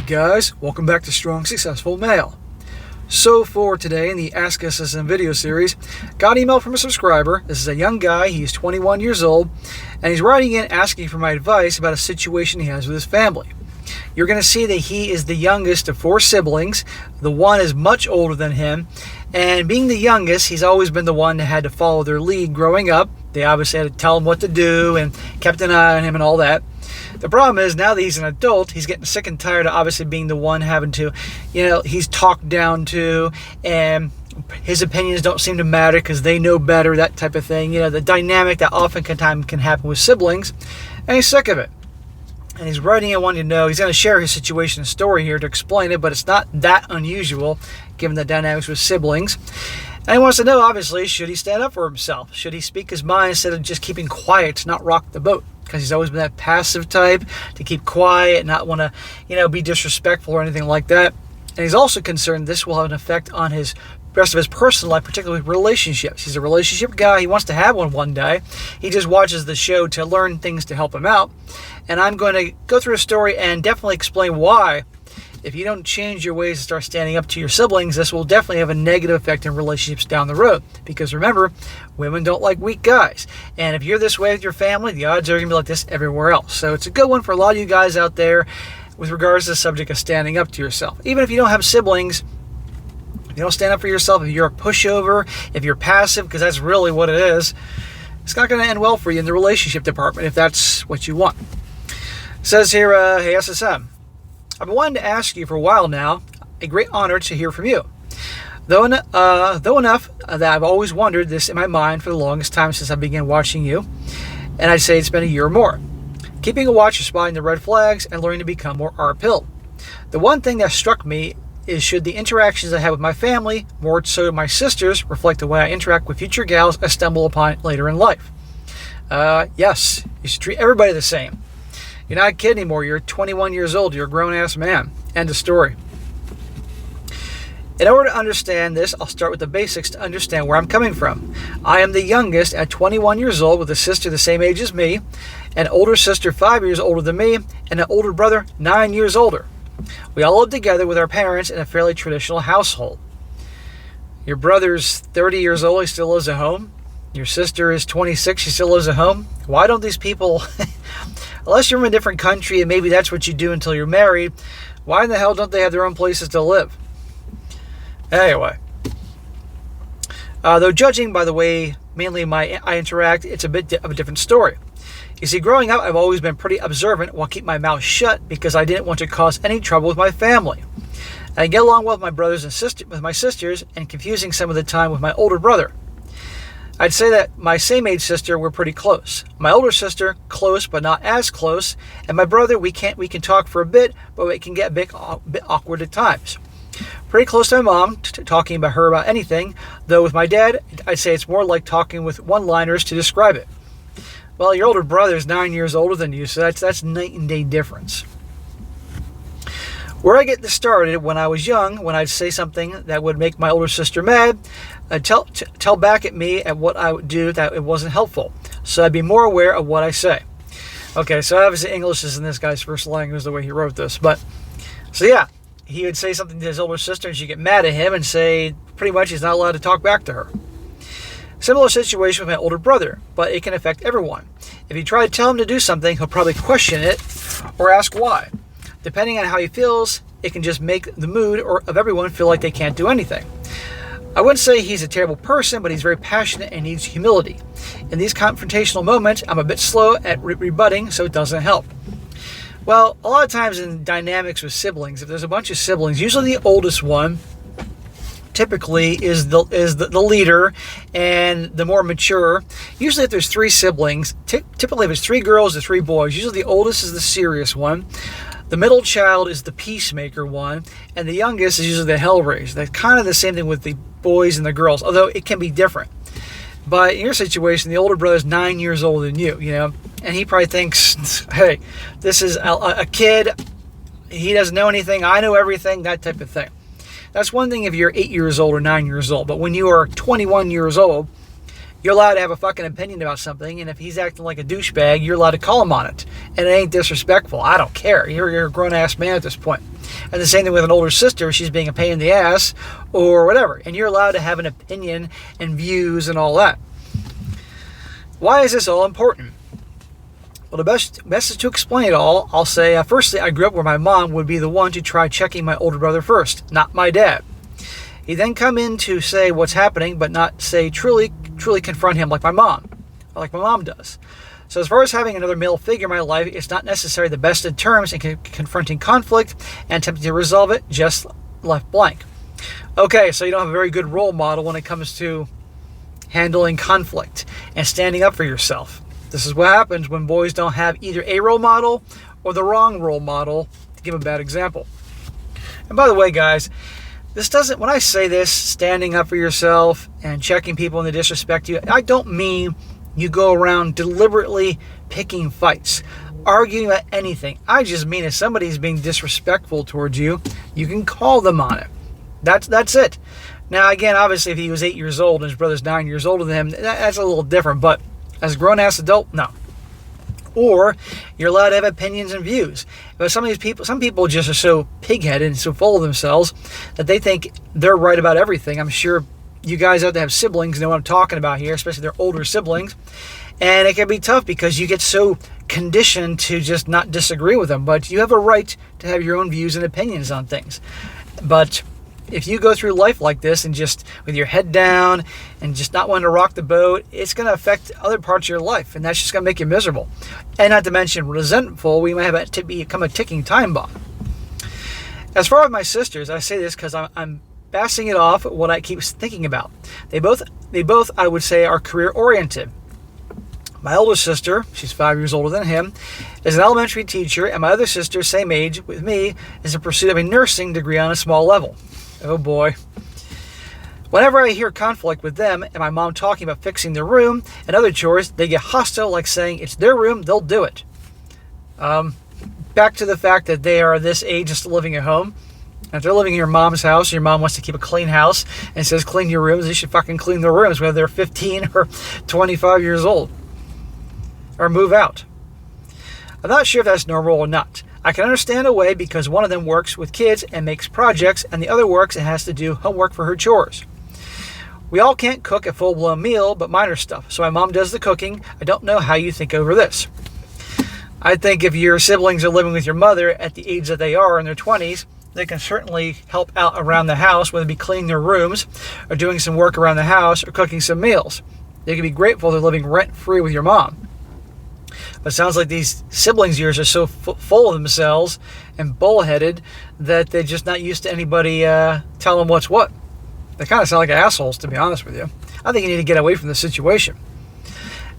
guys, welcome back to Strong Successful Male. So for today in the Ask SSM video series, got an email from a subscriber. This is a young guy, he's 21 years old, and he's writing in asking for my advice about a situation he has with his family. You're going to see that he is the youngest of 4 siblings. The one is much older than him, and being the youngest, he's always been the one that had to follow their lead growing up. They obviously had to tell him what to do and kept an eye on him and all that. The problem is, now that he's an adult, he's getting sick and tired of obviously being the one having to, he's talked down to, and his opinions don't seem to matter because they know better, that type of thing. The dynamic that often can happen with siblings, and he's sick of it. And he's writing and wanting to know, he's going to share his situation and story here to explain it, but it's not that unusual given the dynamics with siblings. And he wants to know, obviously, should he stand up for himself? Should he speak his mind instead of just keeping quiet to not rock the boat? Because he's always been that passive type, to keep quiet, not want to, be disrespectful or anything like that. And he's also concerned this will have an effect on his rest of his personal life, particularly relationships. He's a relationship guy. He wants to have one day. He just watches the show to learn things to help him out. And I'm going to go through a story and definitely explain why, if you don't change your ways and start standing up to your siblings, this will definitely have a negative effect in relationships down the road. Because remember, women don't like weak guys. And if you're this way with your family, the odds are going to be like this everywhere else. So it's a good one for a lot of you guys out there with regards to the subject of standing up to yourself. Even if you don't have siblings, if you don't stand up for yourself, if you're a pushover, if you're passive, because that's really what it is, it's not going to end well for you in the relationship department if that's what you want. It says here, hey SSM, I've been wanting to ask you for a while now. A great honor to hear from you. Though enough that I've always wondered this in my mind for the longest time since I began watching you, and I'd say it's been a year or more. Keeping a watch of spotting the red flags and learning to become more R-pilled. The one thing that struck me is, should the interactions I have with my family, more so my sisters, reflect the way I interact with future gals I stumble upon later in life? Yes, you should treat everybody the same. You're not a kid anymore. You're 21 years old. You're a grown-ass man. End of story. In order to understand this, I'll start with the basics to understand where I'm coming from. I am the youngest at 21 years old, with a sister the same age as me, an older sister 5 years older than me, and an older brother 9 years older. We all live together with our parents in a fairly traditional household. Your brother's 30 years old. He still lives at home. Your sister is 26. She still lives at home. Why don't these people... Unless you're from a different country and maybe that's what you do until you're married, why in the hell don't they have their own places to live? Anyway. Though judging by the way mainly I interact, it's a bit of a different story. You see, growing up, I've always been pretty observant while keeping my mouth shut because I didn't want to cause any trouble with my family. I get along well with my brothers and with my sisters, and confusing some of the time with my older brother. I'd say that my same age sister, we're pretty close. My older sister, close but not as close. And my brother, we can talk for a bit, but it can get a bit awkward at times. Pretty close to my mom, talking about her about anything. Though with my dad, I'd say it's more like talking with one-liners to describe it. Well, your older brother is 9 years older than you, so that's night and day difference. Where I get this started, when I was young, when I'd say something that would make my older sister mad, I'd tell back at me at what I would do that it wasn't helpful. So I'd be more aware of what I say. Okay, so obviously English isn't this guy's first language the way he wrote this. But, so yeah, he would say something to his older sister and she'd get mad at him and say pretty much he's not allowed to talk back to her. Similar situation with my older brother, but it can affect everyone. If you try to tell him to do something, he'll probably question it or ask why. Depending on how he feels, it can just make the mood of everyone feel like they can't do anything. I wouldn't say he's a terrible person, but he's very passionate and needs humility. In these confrontational moments, I'm a bit slow at rebutting, so it doesn't help. Well, a lot of times in dynamics with siblings, if there's a bunch of siblings, usually the oldest one typically is the leader and the more mature. Usually if there's 3 siblings, typically if it's 3 girls or 3 boys, usually the oldest is the serious one. The middle child is the peacemaker one, and the youngest is usually the hellraiser. That's kind of the same thing with the boys and the girls, although it can be different. But in your situation, the older brother's 9 years older than you, and he probably thinks, hey, this is a kid. He doesn't know anything. I know everything, that type of thing. That's one thing if you're 8 years old or 9 years old, but when you are 21 years old, you're allowed to have a fucking opinion about something, and if he's acting like a douchebag, you're allowed to call him on it. And it ain't disrespectful. I don't care. You're a grown-ass man at this point. And the same thing with an older sister, she's being a pain in the ass or whatever. And you're allowed to have an opinion and views and all that. Why is this all important? Well, the best is to explain it all. I'll say, firstly, I grew up where my mom would be the one to try checking my older brother first, not my dad. He'd then come in to say what's happening, but not say truly confront him like my mom does. So as far as having another male figure in my life, it's not necessarily the best in terms in confronting conflict and attempting to resolve it, just left blank. Okay, so you don't have a very good role model when it comes to handling conflict and standing up for yourself. This is what happens when boys don't have either a role model or the wrong role model to give a bad example. And by the way, guys, when I say this, standing up for yourself and checking people when they disrespect you, I don't mean you go around deliberately picking fights, arguing about anything. I just mean if somebody's being disrespectful towards you, you can call them on it. That's it. Now, again, obviously, if he was 8 years old and his brother's 9 years older than him, that's a little different. But as a grown-ass adult, no. Or you're allowed to have opinions and views. But some people just are so pig-headed and so full of themselves that they think they're right about everything. I'm sure you guys out there have siblings know what I'm talking about here, especially their older siblings. And it can be tough because you get so conditioned to just not disagree with them. But you have a right to have your own views and opinions on things. But if you go through life like this and just with your head down and just not wanting to rock the boat, it's going to affect other parts of your life, and that's just going to make you miserable. And not to mention resentful, we might have to become a ticking time bomb. As far as my sisters, I say this because I'm passing it off what I keep thinking about. They both, I would say, are career-oriented. My older sister, she's 5 years older than him, is an elementary teacher, and my other sister, same age with me, is in pursuit of a nursing degree on a small level. Oh boy. Whenever I hear conflict with them and my mom talking about fixing their room and other chores, they get hostile, like saying it's their room, they'll do it. Back to the fact that they are this age and still living at home. And if they're living in your mom's house, your mom wants to keep a clean house and says clean your rooms, they should fucking clean their rooms, whether they're 15 or 25 years old. Or move out. I'm not sure if that's normal or not. I can understand a way because one of them works with kids and makes projects, and the other works and has to do homework for her chores. We all can't cook a full-blown meal, but minor stuff, so my mom does the cooking. I don't know how you think over this. I think if your siblings are living with your mother at the age that they are in their 20s, they can certainly help out around the house, whether it be cleaning their rooms or doing some work around the house or cooking some meals. They can be grateful they're living rent-free with your mom. But it sounds like these siblings of yours are so full of themselves and bullheaded that they're just not used to anybody telling them what's what. They kind of sound like assholes, to be honest with you. I think you need to get away from the situation.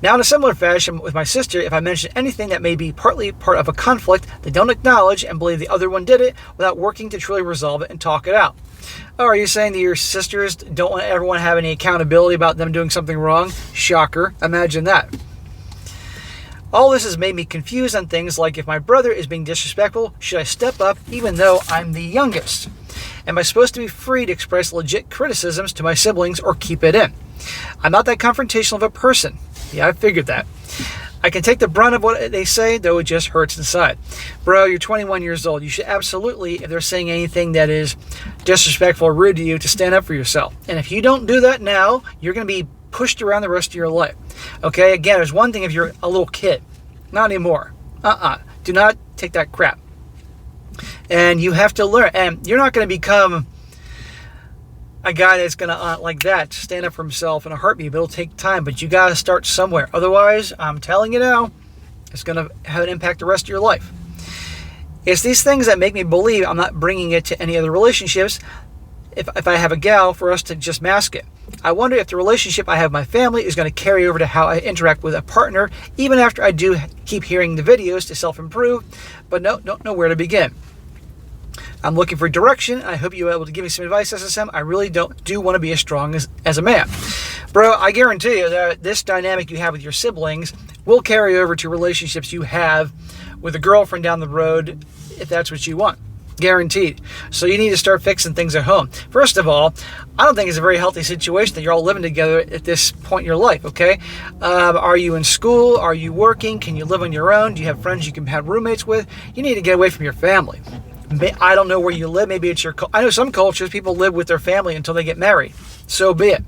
Now, in a similar fashion with my sister, if I mention anything that may be partly part of a conflict, they don't acknowledge and believe the other one did it without working to truly resolve it and talk it out. Oh, are you saying that your sisters don't want everyone to have any accountability about them doing something wrong? Shocker. Imagine that. All this has made me confused on things like if my brother is being disrespectful, should I step up even though I'm the youngest? Am I supposed to be free to express legit criticisms to my siblings or keep it in? I'm not that confrontational of a person. Yeah, I figured that. I can take the brunt of what they say, though it just hurts inside. Bro, you're 21 years old. You should absolutely, if they're saying anything that is disrespectful or rude to you, to stand up for yourself. And if you don't do that now, you're going to be pushed around the rest of your life. Okay, again, there's one thing if you're a little kid. Not anymore. Do not take that crap. And you have to learn. And you're not going to become a guy that's going to, like that, stand up for himself in a heartbeat. But it'll take time. But you got to start somewhere. Otherwise, I'm telling you now, it's going to have an impact the rest of your life. It's these things that make me believe I'm not bringing it to any other relationships. If I have a gal, for us to just mask it. I wonder if the relationship I have with my family is going to carry over to how I interact with a partner, even after I do keep hearing the videos to self-improve, but don't know where to begin. I'm looking for direction. I hope you're able to give me some advice, SSM. I really do want to be as strong as a man. Bro, I guarantee you that this dynamic you have with your siblings will carry over to relationships you have with a girlfriend down the road, if that's what you want. Guaranteed. So you need to start fixing things at home. First of all, I don't think it's a very healthy situation that you're all living together at this point in your life, okay? Are you in school? Are you working? Can you live on your own? Do you have friends you can have roommates with? You need to get away from your family. I don't know where you live. Maybe it's your... I know some cultures, people live with their family until they get married. So be it.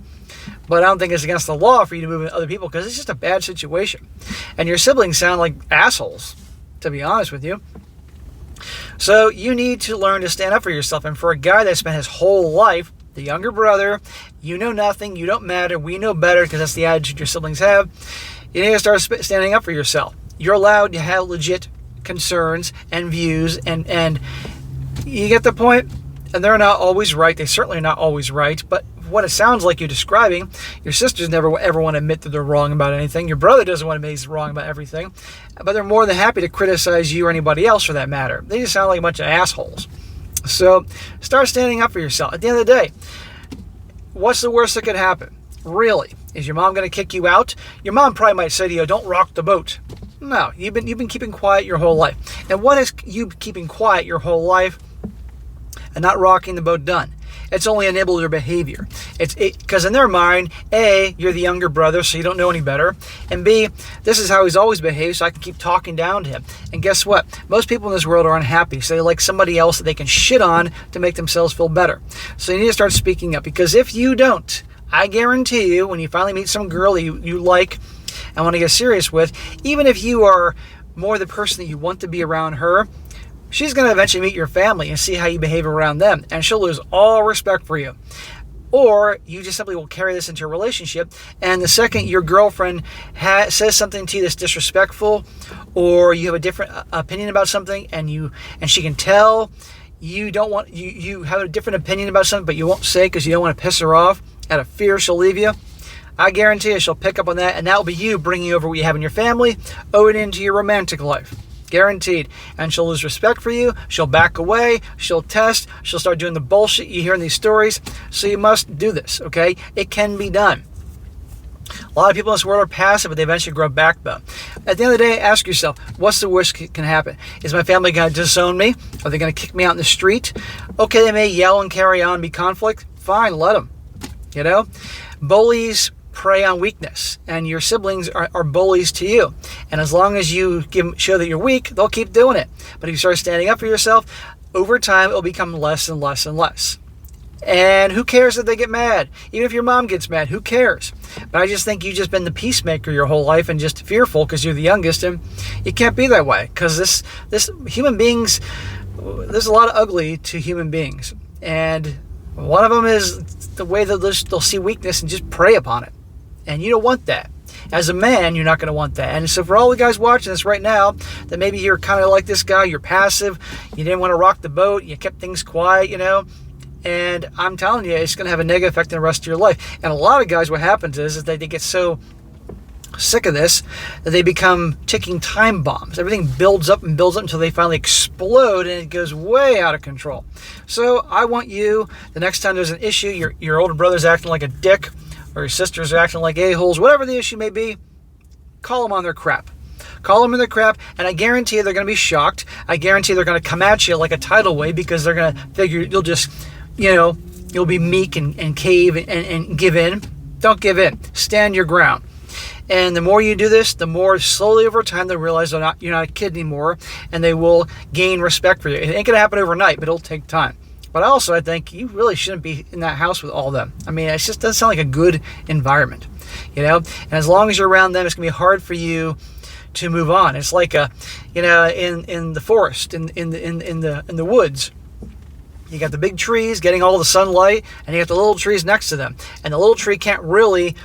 But I don't think it's against the law for you to move in other people because it's just a bad situation. And your siblings sound like assholes, to be honest with you. So you need to learn to stand up for yourself. And for a guy that spent his whole life, the younger brother, you know nothing, you don't matter, we know better, because that's the attitude your siblings have. You need to start standing up for yourself. You're allowed to have legit concerns and views, and you get the point. And they're not always right. They certainly are not always right. But what it sounds like you're describing, your sisters never ever want to admit that they're wrong about anything. Your brother doesn't want to admit he's wrong about everything. But they're more than happy to criticize you or anybody else for that matter. They just sound like a bunch of assholes. So start standing up for yourself. At the end of the day, what's the worst that could happen? Really? Is your mom going to kick you out? Your mom probably might say to you, don't rock the boat. No, you've been keeping quiet your whole life. And what is you keeping quiet your whole life and not rocking the boat done? It's only enabled your behavior. Because in their mind, A, you're the younger brother, so you don't know any better. And B, this is how he's always behaved, so I can keep talking down to him. And guess what? Most people in this world are unhappy, so they like somebody else that they can shit on to make themselves feel better. So you need to start speaking up, because if you don't, I guarantee you, when you finally meet some girl that you like and want to get serious with, even if you are more the person that you want to be around her, she's going to eventually meet your family and see how you behave around them, and she'll lose all respect for you. Or you just simply will carry this into a relationship, and the second your girlfriend says something to you that's disrespectful, or you have a different opinion about something, and she can tell you don't want you have a different opinion about something, but you won't say because you don't want to piss her off out of fear she'll leave you, I guarantee you she'll pick up on that, and that will be you bringing over what you have in your family, owe it into your romantic life. Guaranteed. And she'll lose respect for you. She'll back away. She'll test. She'll start doing the bullshit you hear in these stories. So you must do this, okay? It can be done. A lot of people in this world are passive, but they eventually grow backbone. At the end of the day, ask yourself, what's the worst that can happen? Is my family going to disown me? Are they going to kick me out in the street? Okay, they may yell and carry on, be conflict. Fine, let them. You know? Bullies prey on weakness, and your siblings are bullies to you. And as long as you show that you're weak, they'll keep doing it. But if you start standing up for yourself, over time, it'll become less and less and less. And who cares if they get mad? Even if your mom gets mad, who cares? But I just think you've just been the peacemaker your whole life and just fearful because you're the youngest, and you can't be that way, because this human beings, there's a lot of ugly to human beings. And one of them is the way that they'll see weakness and just prey upon it. And you don't want that. As a man, you're not going to want that. And so for all the guys watching this right now, that maybe you're kind of like this guy, you're passive, you didn't want to rock the boat, you kept things quiet, you know, and I'm telling you, it's going to have a negative effect on the rest of your life. And a lot of guys, what happens is that they get so sick of this that they become ticking time bombs. Everything builds up and builds up until they finally explode, and it goes way out of control. So I want you, the next time there's an issue, your older brother's acting like a dick, or your sisters are acting like a-holes, whatever the issue may be, call them on their crap. Call them on their crap, and I guarantee you they're going to be shocked. I guarantee they're going to come at you like a tidal wave, because they're going to figure you'll just, you'll be meek and cave and give in. Don't give in. Stand your ground. And the more you do this, the more slowly over time they'll realize you're not a kid anymore, and they will gain respect for you. It ain't going to happen overnight, but it'll take time. But also, I think you really shouldn't be in that house with all of them. I mean, it just doesn't sound like a good environment, And as long as you're around them, it's going to be hard for you to move on. It's like in the forest, in the woods. You got the big trees getting all the sunlight, and you got the little trees next to them. And the little tree can't really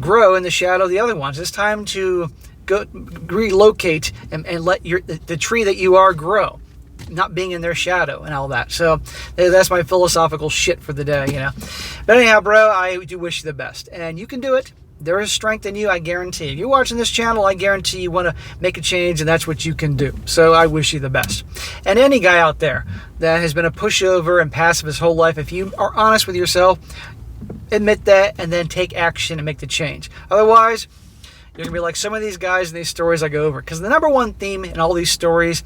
grow in the shadow of the other ones. It's time to go relocate and let the tree that you are grow, not being in their shadow and all that. So that's my philosophical shit for the day, But anyhow, bro, I do wish you the best, and you can do it. There is strength in you, I guarantee. If you're watching this channel, I guarantee you want to make a change, and that's what you can do. So I wish you the best. And any guy out there that has been a pushover and passive his whole life, if you are honest with yourself, admit that, and then take action and make the change. Otherwise, you're going to be like some of these guys in these stories I go over. Because the number one theme in all these stories,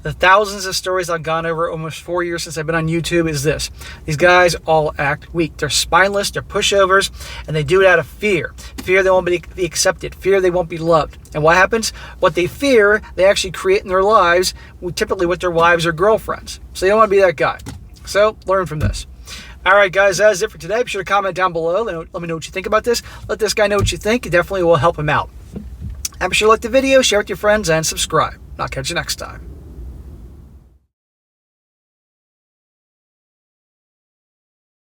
the thousands of stories I've gone over almost 4 years since I've been on YouTube is this. These guys all act weak. They're spineless, they're pushovers, and they do it out of fear. Fear they won't be accepted. Fear they won't be loved. And what happens? What they fear, they actually create in their lives, typically with their wives or girlfriends. So you don't want to be that guy. So learn from this. All right, guys, that's it for today. Be sure to comment down below. Let me know what you think about this. Let this guy know what you think. It definitely will help him out. And be sure to like the video, share with your friends, and subscribe. I'll catch you next time.